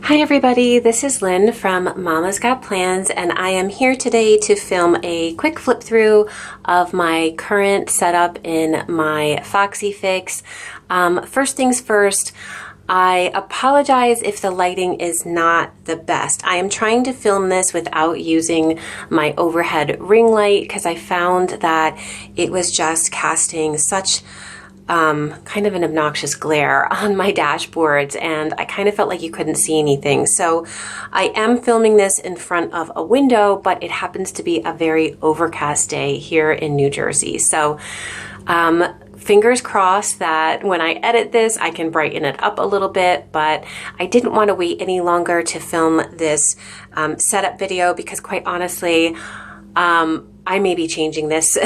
Hi everybody, this is Lynn from Mama's Got Plans, and I am here today to film a quick flip through of my current setup in my Foxy Fix. First things first, I apologize if the lighting is not the best. I am trying to film this without using my overhead ring light because I found that it was just casting such kind of an obnoxious glare on my dashboards, and I kind of felt like you couldn't see anything. So I am filming this in front of a window, but it happens to be a very overcast day here in New Jersey. So fingers crossed that when I edit this, I can brighten it up a little bit, but I didn't want to wait any longer to film this setup video because quite honestly, I may be changing this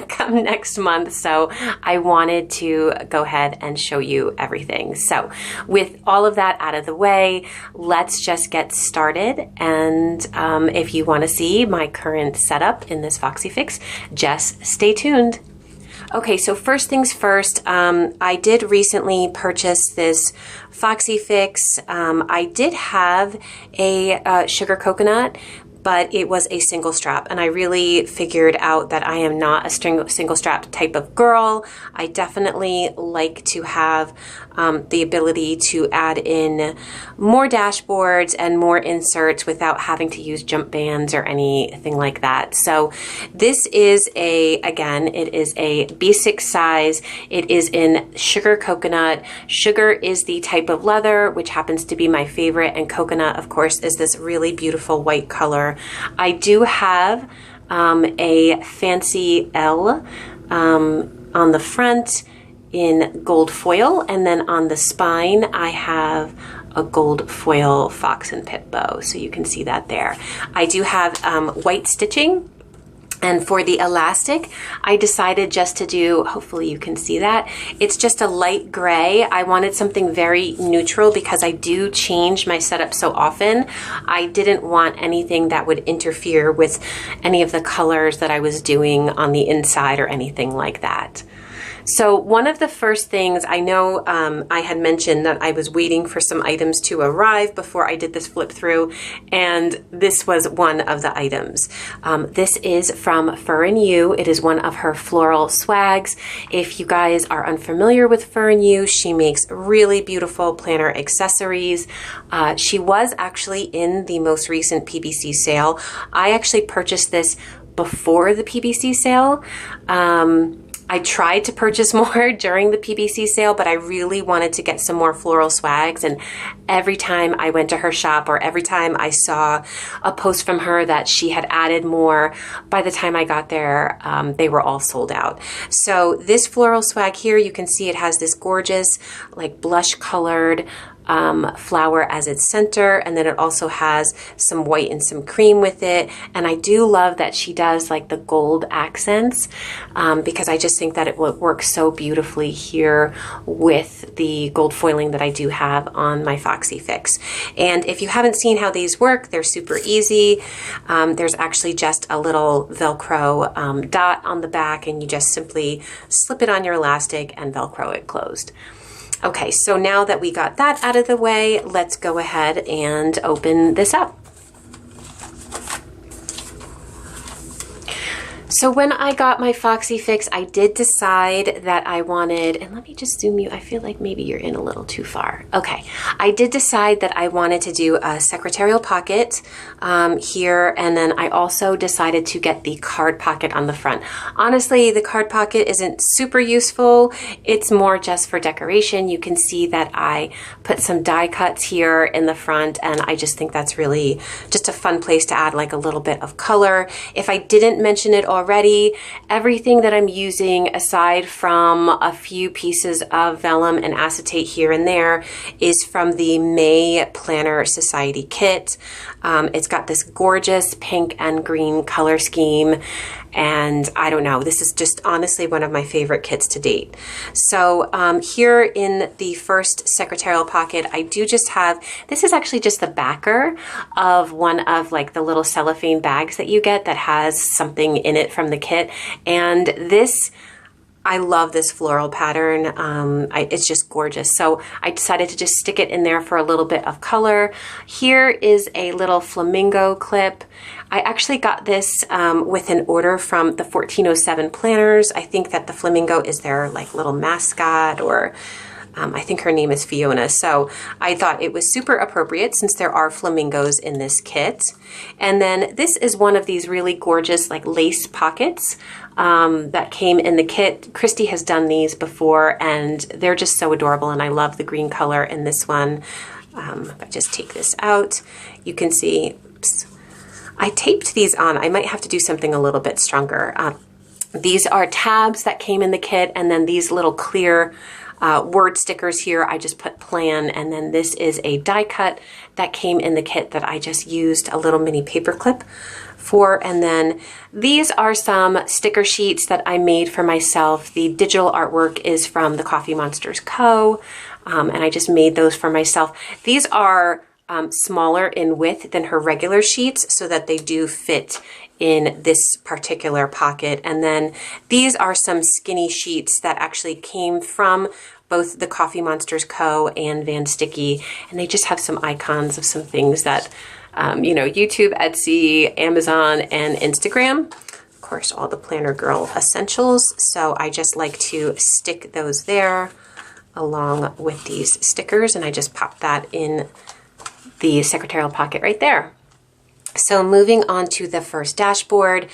come next month, so I wanted to go ahead and show you everything. So with all of that out of the way, let's just get started. And if you want to see my current setup in this Foxy Fix, just stay tuned. Okay, so first things first, I did recently purchase this Foxy Fix. I did have a sugar coconut, but it was a single strap, and I really figured out that I am not a single strap type of girl. I definitely like to have the ability to add in more dashboards and more inserts without having to use jump bands or anything like that. So this is again, it is a B6 size. It is in sugar coconut. Sugar is the type of leather, which happens to be my favorite, and coconut, of course, is this really beautiful white color. I do have a fancy L on the front in gold foil, and then on the spine I have a gold foil fox and pip bow, so you can see that there. I do have white stitching. And for the elastic, I decided just to do, hopefully you can see that, it's just a light gray. I wanted something very neutral because I do change my setup so often. I didn't want anything that would interfere with any of the colors that I was doing on the inside or anything like that. So one of the first things, I know I had mentioned that I was waiting for some items to arrive before I did this flip through, and this was one of the items. This is from Fur and You. It is one of her floral swags. If you guys are unfamiliar with Fur and You, she makes really beautiful planner accessories. She was actually in the most recent PBC sale. I actually purchased this before the PBC sale. I tried to purchase more during the PBC sale, but I really wanted to get some more floral swags, and every time I went to her shop or every time I saw a post from her that she had added more, by the time I got there, they were all sold out. So this floral swag here, you can see it has this gorgeous like blush colored flower as its center, and then it also has some white and some cream with it. And I do love that she does like the gold accents because I just think that it will work so beautifully here with the gold foiling that I do have on my Foxy Fix. And if you haven't seen how these work, they're super easy. There's actually just a little Velcro dot on the back, and you just simply slip it on your elastic and Velcro it closed. Okay, so now that we got that out of the way, let's go ahead and open this up. So when I got my Foxy Fix, I did decide that I wanted, and let me just zoom you, I feel like maybe you're in a little too far. Okay, I did decide that I wanted to do a secretarial pocket here, and then I also decided to get the card pocket on the front. Honestly, the card pocket isn't super useful. It's more just for decoration. You can see that I put some die cuts here in the front, and I just think that's really just a fun place to add like a little bit of color. If I didn't mention it already, everything that I'm using aside from a few pieces of vellum and acetate here and there is from the May Planner Society kit. It's got this gorgeous pink and green color scheme, and I don't know, this is just honestly one of my favorite kits to date. So here in the first secretarial pocket, I do just have, this is actually just the backer of one of like the little cellophane bags that you get that has something in it from the kit. And this I love this floral pattern. It's just gorgeous. So I decided to just stick it in there for a little bit of color. Here is a little flamingo clip. I actually got this with an order from the 1407 planners. I think that the flamingo is their like little mascot, or I think her name is Fiona. So I thought it was super appropriate since there are flamingos in this kit. And then this is one of these really gorgeous like lace pockets that came in the kit. Christy has done these before and they're just so adorable, and I love the green color in this one. If I just take this out, you can see, oops, I taped these on. I might have to do something a little bit stronger. These are tabs that came in the kit, and then these little clear word stickers here, I just put plan, and then this is a die cut that came in the kit that I just used a little mini paper clip for. And then these are some sticker sheets that I made for myself. The digital artwork is from the Coffee Monsters Co. And I just made those for myself. These are smaller in width than her regular sheets so that they do fit in this particular pocket. And then these are some skinny sheets that actually came from both the Coffee Monsters Co. and Van Sticky, and they just have some icons of some things that, you know, YouTube, Etsy, Amazon, and Instagram. Of course, all the Planner Girl essentials. So I just like to stick those there along with these stickers, and I just pop that in the secretarial pocket right there. So moving on to the first dashboard,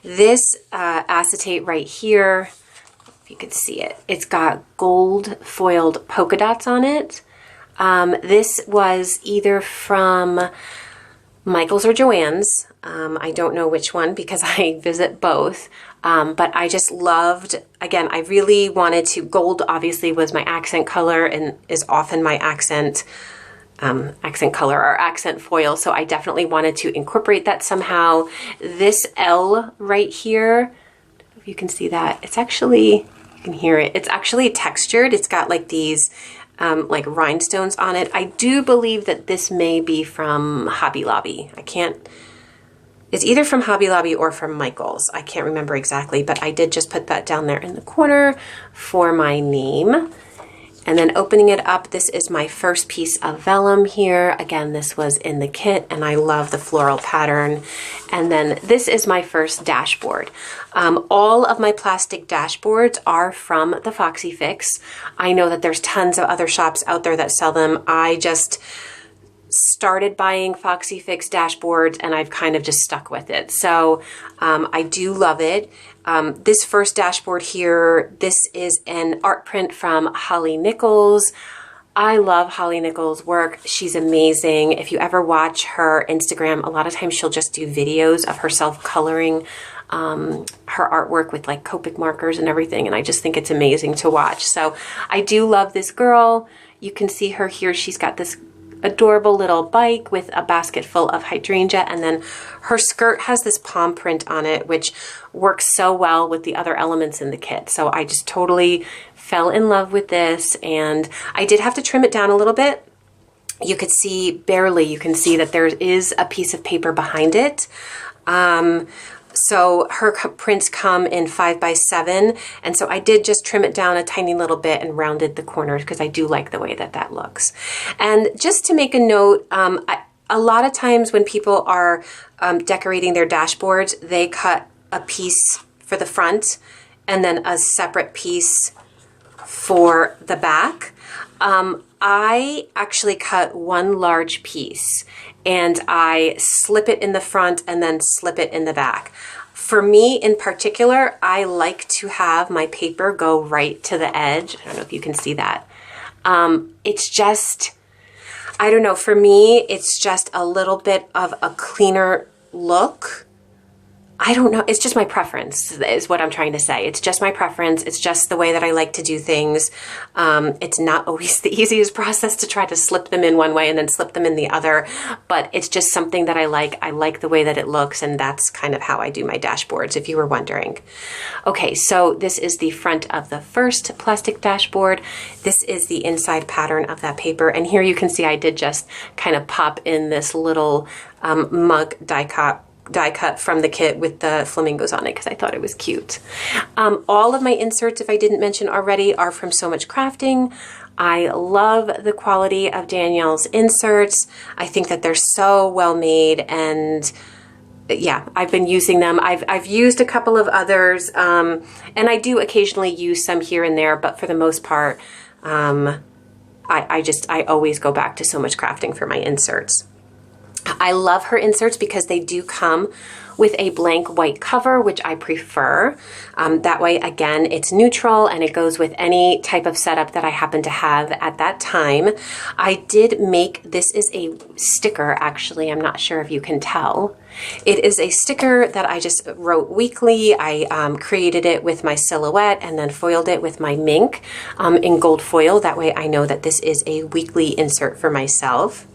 this acetate right here, if you could see it, it's got gold foiled polka dots on it. This was either from Michael's or Joann's. I don't know which one because I visit both. But I just loved, again, I really wanted to, gold obviously was my accent color and is often my accent color or accent foil. So I definitely wanted to incorporate that somehow. This L right here, if you can see that, it's actually, you can hear it, it's actually textured. It's got like these like rhinestones on it. I do believe that this may be from Hobby Lobby. It's either from Hobby Lobby or from Michael's. I can't remember exactly, but I did just put that down there in the corner for my name. And then opening it up, this is my first piece of vellum here. Again, this was in the kit, and I love the floral pattern. And then this is my first dashboard. All of my plastic dashboards are from the Foxy Fix. I know that there's tons of other shops out there that sell them. I just started buying Foxy Fix dashboards and I've kind of just stuck with it. So I do love it. This first dashboard here, this is an art print from Holly Nichols. I love Holly Nichols' work. She's amazing. If you ever watch her Instagram, a lot of times she'll just do videos of herself coloring her artwork with like Copic markers and everything, and I just think it's amazing to watch. So I do love this girl. You can see her here. She's got this adorable little bike with a basket full of hydrangea, and then her skirt has this palm print on it, which works so well with the other elements in the kit. So I just totally fell in love with this, and I did have to trim it down a little bit. You could see, barely, you can see that there is a piece of paper behind it. So her prints come in 5x7, and so I did just trim it down a tiny little bit and rounded the corners because I do like the way that that looks. And just to make a note, a lot of times when people are decorating their dashboards, they cut a piece for the front and then a separate piece for the back. I actually cut one large piece and I slip it in the front and then slip it in the back. For me in particular, I like to have my paper go right to the edge. I don't know if you can see that. It's just, I don't know, for me, it's just a little bit of a cleaner look. I don't know. It's just my preference is what I'm trying to say. It's just my preference. It's just the way that I like to do things. It's not always the easiest process to try to slip them in one way and then slip them in the other, but it's just something that I like. I like the way that it looks, and that's kind of how I do my dashboards, if you were wondering. Okay, so this is the front of the first plastic dashboard. This is the inside pattern of that paper, and here you can see I did just kind of pop in this little mug die cut die cut from the kit with the flamingos on it because I thought it was cute. All of my inserts, if I didn't mention already, are from So Much Crafting. I love the quality of Danielle's inserts. I think that they're so well made, and yeah, I've been using them. I've used a couple of others, and I do occasionally use some here and there, but for the most part, I always go back to So Much Crafting for my inserts. I love her inserts because they do come with a blank white cover, which I prefer. That way, again, it's neutral and it goes with any type of setup that I happen to have at that time. I did make, this is a sticker, actually. I'm not sure if you can tell. It is a sticker that I just wrote weekly. I created it with my silhouette and then foiled it with my Mink in gold foil. That way I know that this is a weekly insert for myself.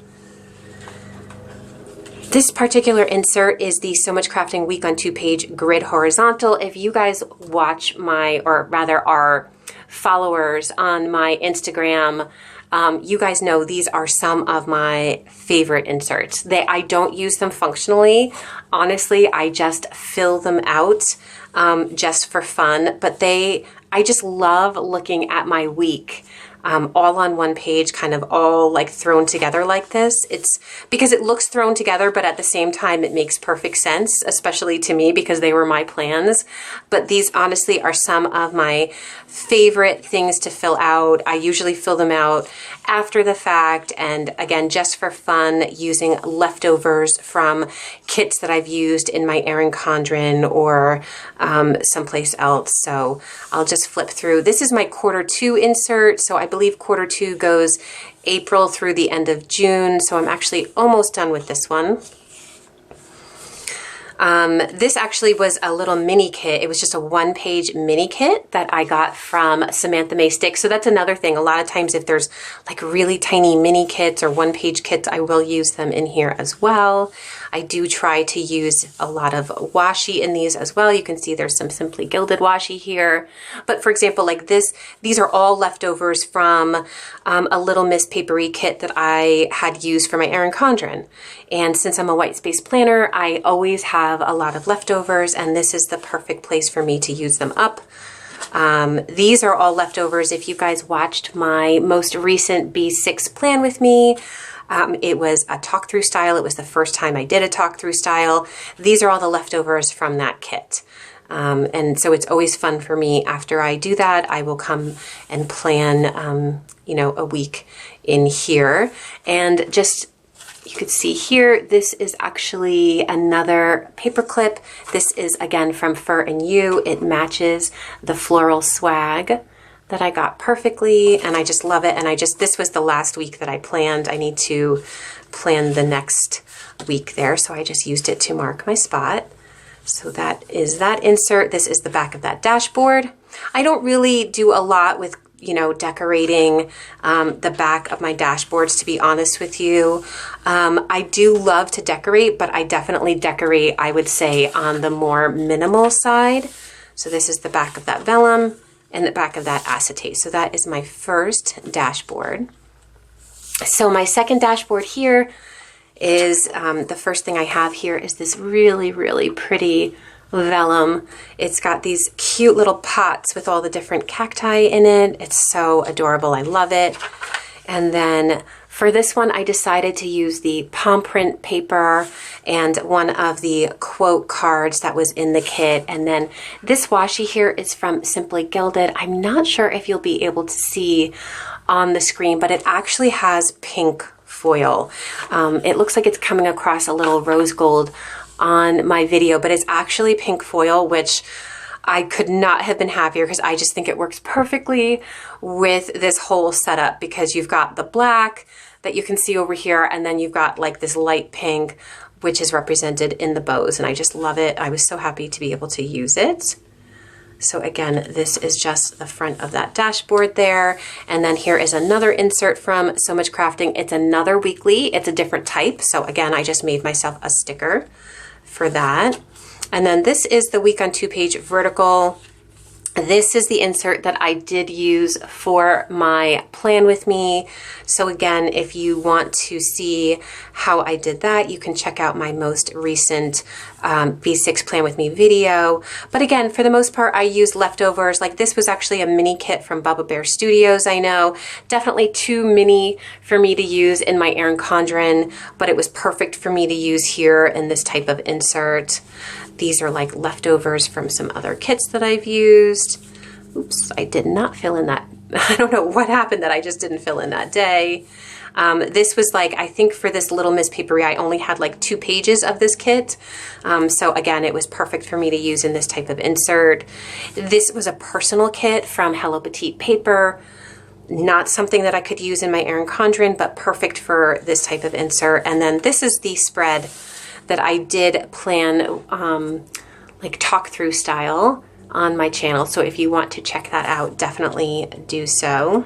This particular insert is the So Much Crafting Week on 2-page grid horizontal. If you guys watch my, or rather are followers on my Instagram, you guys know these are some of my favorite inserts. I don't use them functionally. Honestly, I just fill them out just for fun, but I just love looking at my week. All on one page, kind of all like thrown together like this. It's because it looks thrown together, but at the same time, it makes perfect sense, especially to me because they were my plans. But these honestly are some of my favorite things to fill out. I usually fill them out after the fact, and again, just for fun, using leftovers from kits that I've used in my Erin Condren or someplace else. So I'll just flip through. This is my Q2 insert, so I believe Q2 goes April through the end of June, so I'm actually almost done with this one. This actually was a little mini kit. It was just a 1-page mini kit that I got from Samantha May Sticks. So that's another thing. A lot of times if there's like really tiny mini kits or 1-page kits, I will use them in here as well. I do try to use a lot of washi in these as well. You can see there's some Simply Gilded washi here. But for example, like this, these are all leftovers from a Little Miss Papery kit that I had used for my Erin Condren. And since I'm a white space planner, I always have a lot of leftovers, and this is the perfect place for me to use them up. These are all leftovers. If you guys watched my most recent B6 plan with me, it was a talk-through style. It was the first time I did a talk-through style. These are all the leftovers from that kit. And so it's always fun for me. After I do that, I will come and plan, you know, a week in here. And just, you could see here, this is actually another paper clip. This is again from Fur and You. It matches the floral swag that I got perfectly, and I just love it. And this was the last week that I planned. I need to plan the next week there, so I just used it to mark my spot. So that is that insert. This is the back of that dashboard. I don't really do a lot with, you know, decorating the back of my dashboards, to be honest with you. I do love to decorate, but I definitely decorate, I would say, on the more minimal side. So this is the back of that vellum and the back of that acetate. So that is my first dashboard. So my second dashboard here is, the first thing I have here is this really, really pretty vellum. It's got these cute little pots with all the different cacti in it. It's so adorable. I love it. And then for this one, I decided to use the palm print paper and one of the quote cards that was in the kit. And then this washi here is from Simply Gilded. I'm not sure if you'll be able to see on the screen, but it actually has pink foil. It looks like it's coming across a little rose gold on my video, but it's actually pink foil, which I could not have been happier because I just think it works perfectly with this whole setup, because you've got the black that you can see over here, and then you've got like this light pink, which is represented in the bows, and I just love it. I was so happy to be able to use it. So again, this is just the front of that dashboard there. And then here is another insert from So Much Crafting. It's another weekly, it's a different type. So again, I just made myself a sticker for that. And then this is the week on 2-page vertical. This is the insert that I did use for my plan with me. So again, if you want to see how I did that, you can check out my most recent B6 plan with me video. But again, for the most part, I used leftovers. Like this was actually a mini kit from Bubba Bear Studios, I know. Definitely too mini for me to use in my Erin Condren, but it was perfect for me to use here in this type of insert. These are like leftovers from some other kits that I've used. Oops, I did not fill in that. I don't know what happened that I just didn't fill in that day. This was like, I think for this Little Miss Papery, I only had like 2 pages of this kit. So again, it was perfect for me to use in this type of insert. This was a personal kit from Hello Petite Paper. Not something that I could use in my Erin Condren, but perfect for this type of insert. And then this is the spread that I did plan like talk through style on my channel. So if you want to check that out, definitely do so.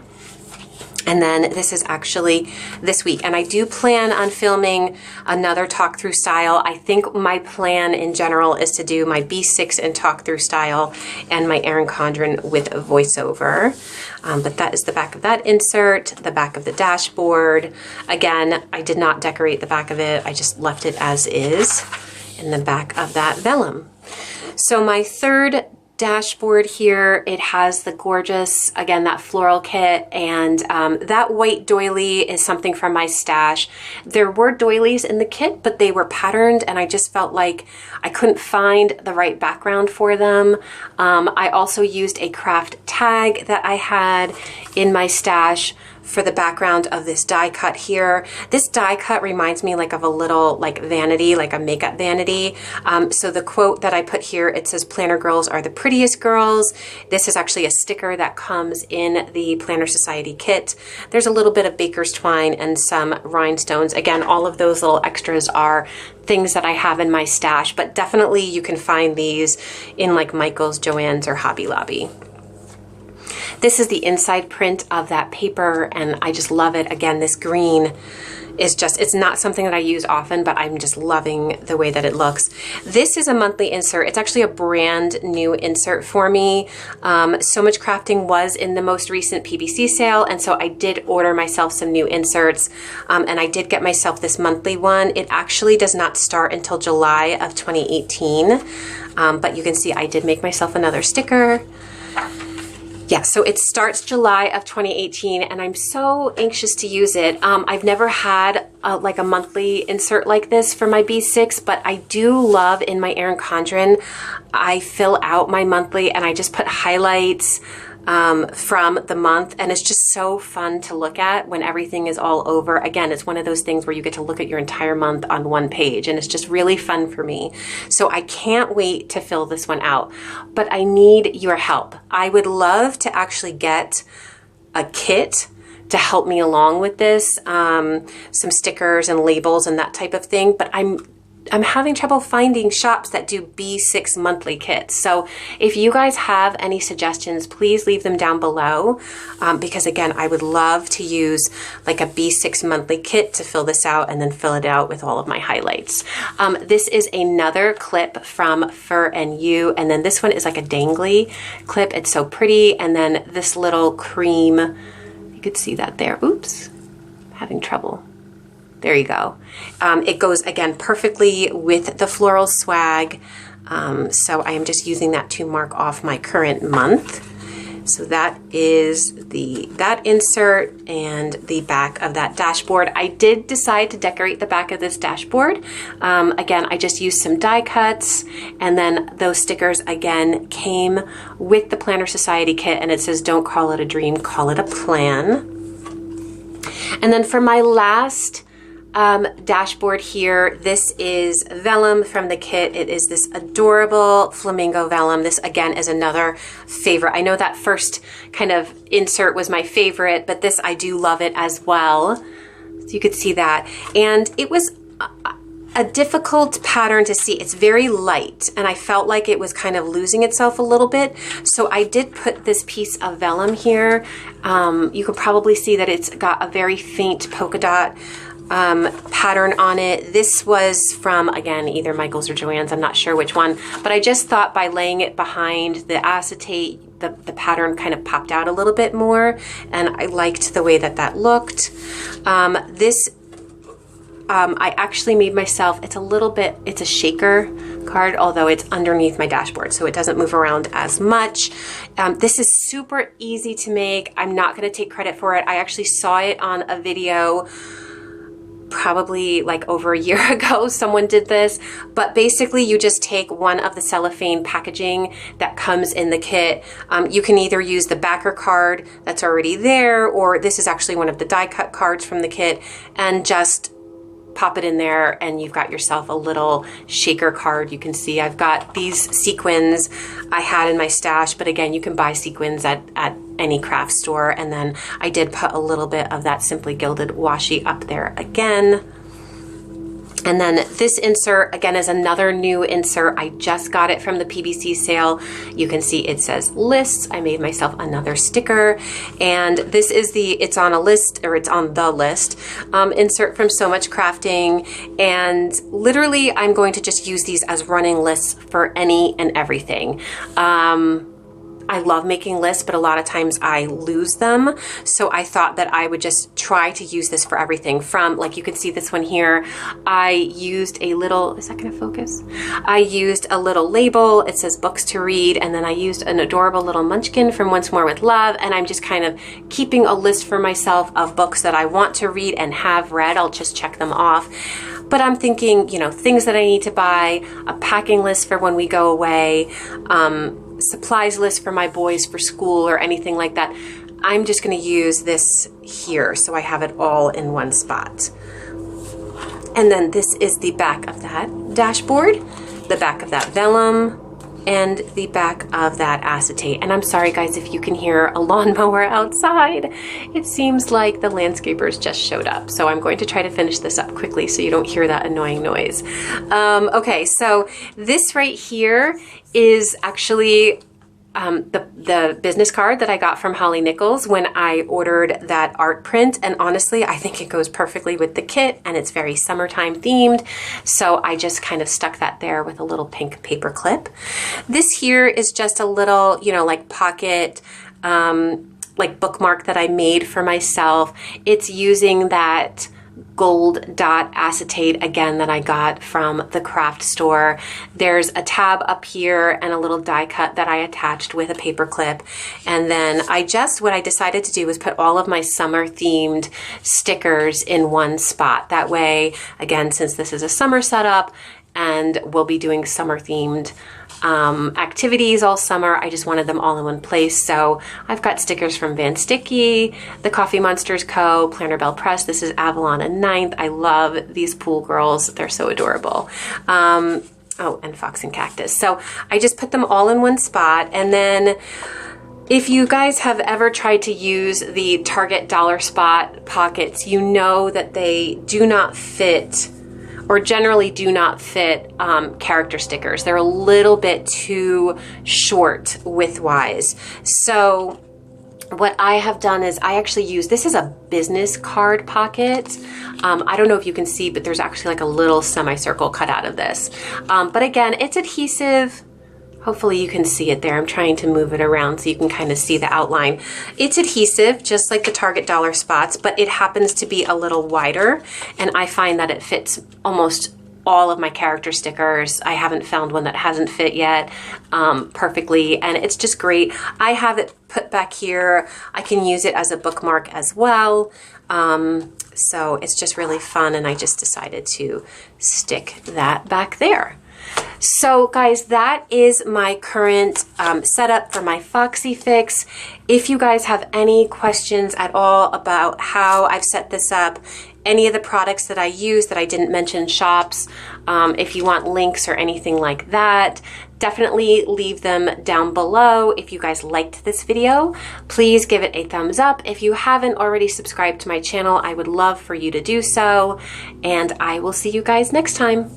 And then this is actually this week. And I do plan on filming another talk through style. I think my plan in general is to do my B6 and talk through style and my Erin Condren with a voiceover. But that is the back of that insert, the back of the dashboard. Again, I did not decorate the back of it. I just left it as is in the back of that vellum. So my third dashboard here, it has the gorgeous, again, that floral kit, and that white doily is something from my stash. There were doilies in the kit, but they were patterned, and I just felt like I couldn't find the right background for them. I also used a craft tag that I had in my stash for the background of this die cut here. This die cut reminds me like of a little like vanity, like a makeup vanity. So the quote that I put here, it says, "Planner girls are the prettiest girls." This is actually a sticker that comes in the Planner Society kit. There's a little bit of baker's twine and some rhinestones. Again, all of those little extras are things that I have in my stash, but definitely you can find these in like Michael's, Joann's, or Hobby Lobby. This is the inside print of that paper, and I just love it. Again, this green is just, it's not something that I use often, but I'm just loving the way that it looks. This is a monthly insert. It's actually a brand new insert for me. So Much Crafting was in the most recent PBC sale, and so I did order myself some new inserts, and I did get myself this monthly one. It actually does not start until July of 2018, but you can see I did make myself another sticker. Yeah, so it starts July of 2018, and I'm so anxious to use it. I've never had like a monthly insert like this for my B6, but I do love in my Erin Condren, I fill out my monthly and I just put highlights from the month, and it's just so fun to look at when everything is all over. Again, it's one of those things where you get to look at your entire month on one page, and it's just really fun for me. So I can't wait to fill this one out, but I need your help. I would love to actually get a kit to help me along with this, some stickers and labels and that type of thing, but I'm having trouble finding shops that do B6 monthly kits. So if you guys have any suggestions, please leave them down below, because again, I would love to use like a B6 monthly kit to fill this out and then fill it out with all of my highlights. This is another clip from Fur and You, and then this one is like a dangly clip. It's so pretty. And then this little cream, you could see that there. Oops, having trouble. There you go. It goes, again, perfectly with the floral swag. So I am just using that to mark off my current month. So that is that insert and the back of that dashboard. I did decide to decorate the back of this dashboard. Again, I just used some die cuts, and then those stickers again came with the Planner Society kit, and it says, "Don't call it a dream, call it a plan." And then for my last dashboard here, this is vellum from the kit. It is this adorable flamingo vellum. This again is another favorite. I know that first kind of insert was my favorite, but this, I do love it as well. So you could see that. And it was a difficult pattern to see. It's very light, and I felt like it was kind of losing itself a little bit. So I did put this piece of vellum here. You can probably see that it's got a very faint polka dot pattern on it. This was from, again, either Michael's or Joann's, I'm not sure which one, but I just thought by laying it behind the acetate the pattern kind of popped out a little bit more, and I liked the way that that looked. I actually made myself, it's a shaker card, although it's underneath my dashboard, so it doesn't move around as much. This is super easy to make. I'm not going to take credit for it. I actually saw it on a video probably like over a year ago. Someone did this, but basically you just take one of the cellophane packaging that comes in the kit. You can either use the backer card that's already there, or this is actually one of the die cut cards from the kit, and just pop it in there and you've got yourself a little shaker card. You can see I've got these sequins I had in my stash, but again, you can buy sequins at any craft store. And then I did put a little bit of that Simply Gilded washi up there again. And then this insert, again, is another new insert. I just got it from the PBC sale. You can see it says lists. I made myself another sticker. And this is it's on a list, or it's on the list, insert from So Much Crafting. And literally, I'm going to just use these as running lists for any and everything. I love making lists, but a lot of times I lose them. So I thought that I would just try to use this for everything from, like you can see this one here, I used a little, is that gonna focus? I used a little label, it says books to read, and then I used an adorable little munchkin from Once More with Love, and I'm just kind of keeping a list for myself of books that I want to read and have read. I'll just check them off. But I'm thinking, you know, things that I need to buy, a packing list for when we go away, supplies list for my boys for school or anything like that. I'm just going to use this here so I have it all in one spot. And then this is the back of that dashboard, the back of that vellum, and the back of that acetate. And I'm sorry guys if you can hear a lawnmower outside. It seems like the landscapers just showed up. So I'm going to try to finish this up quickly so you don't hear that annoying noise. Okay, so this right here is actually the business card that I got from Holly Nichols when I ordered that art print. And honestly, I think it goes perfectly with the kit, and it's very summertime themed. So I just kind of stuck that there with a little pink paper clip. This here is just a little, you know, like pocket, like bookmark that I made for myself. It's using that gold dot acetate again that I got from the craft store. There's a tab up here and a little die cut that I attached with a paper clip. And then what I decided to do was put all of my summer themed stickers in one spot. That way, again, since this is a summer setup and we'll be doing summer themed activities all summer, I just wanted them all in one place. So I've got stickers from Van Sticky, the Coffee Monsters Co., Planner Bell Press. This is Avalon and Ninth. I love these pool girls. They're so adorable. Oh, and Fox and Cactus. So I just put them all in one spot. And then if you guys have ever tried to use the Target Dollar Spot pockets, you know that they do not fit, or generally do not fit, character stickers. They're a little bit too short width-wise. So what I have done is I actually use, this is a business card pocket. I don't know if you can see, but there's actually like a little semicircle cut out of this. But again, it's adhesive. Hopefully you can see it there. I'm trying to move it around so you can kind of see the outline. It's adhesive, just like the Target Dollar Spots, but it happens to be a little wider, and I find that it fits almost all of my character stickers. I haven't found one that hasn't fit yet perfectly, and it's just great. I have it put back here. I can use it as a bookmark as well. So it's just really fun, and I just decided to stick that back there. So guys, that is my current setup for my Foxy Fix. If you guys have any questions at all about how I've set this up, any of the products that I use that I didn't mention, shops, if you want links or anything like that, definitely leave them down below. If you guys liked this video, please give it a thumbs up. If you haven't already subscribed to my channel, I would love for you to do so. And I will see you guys next time.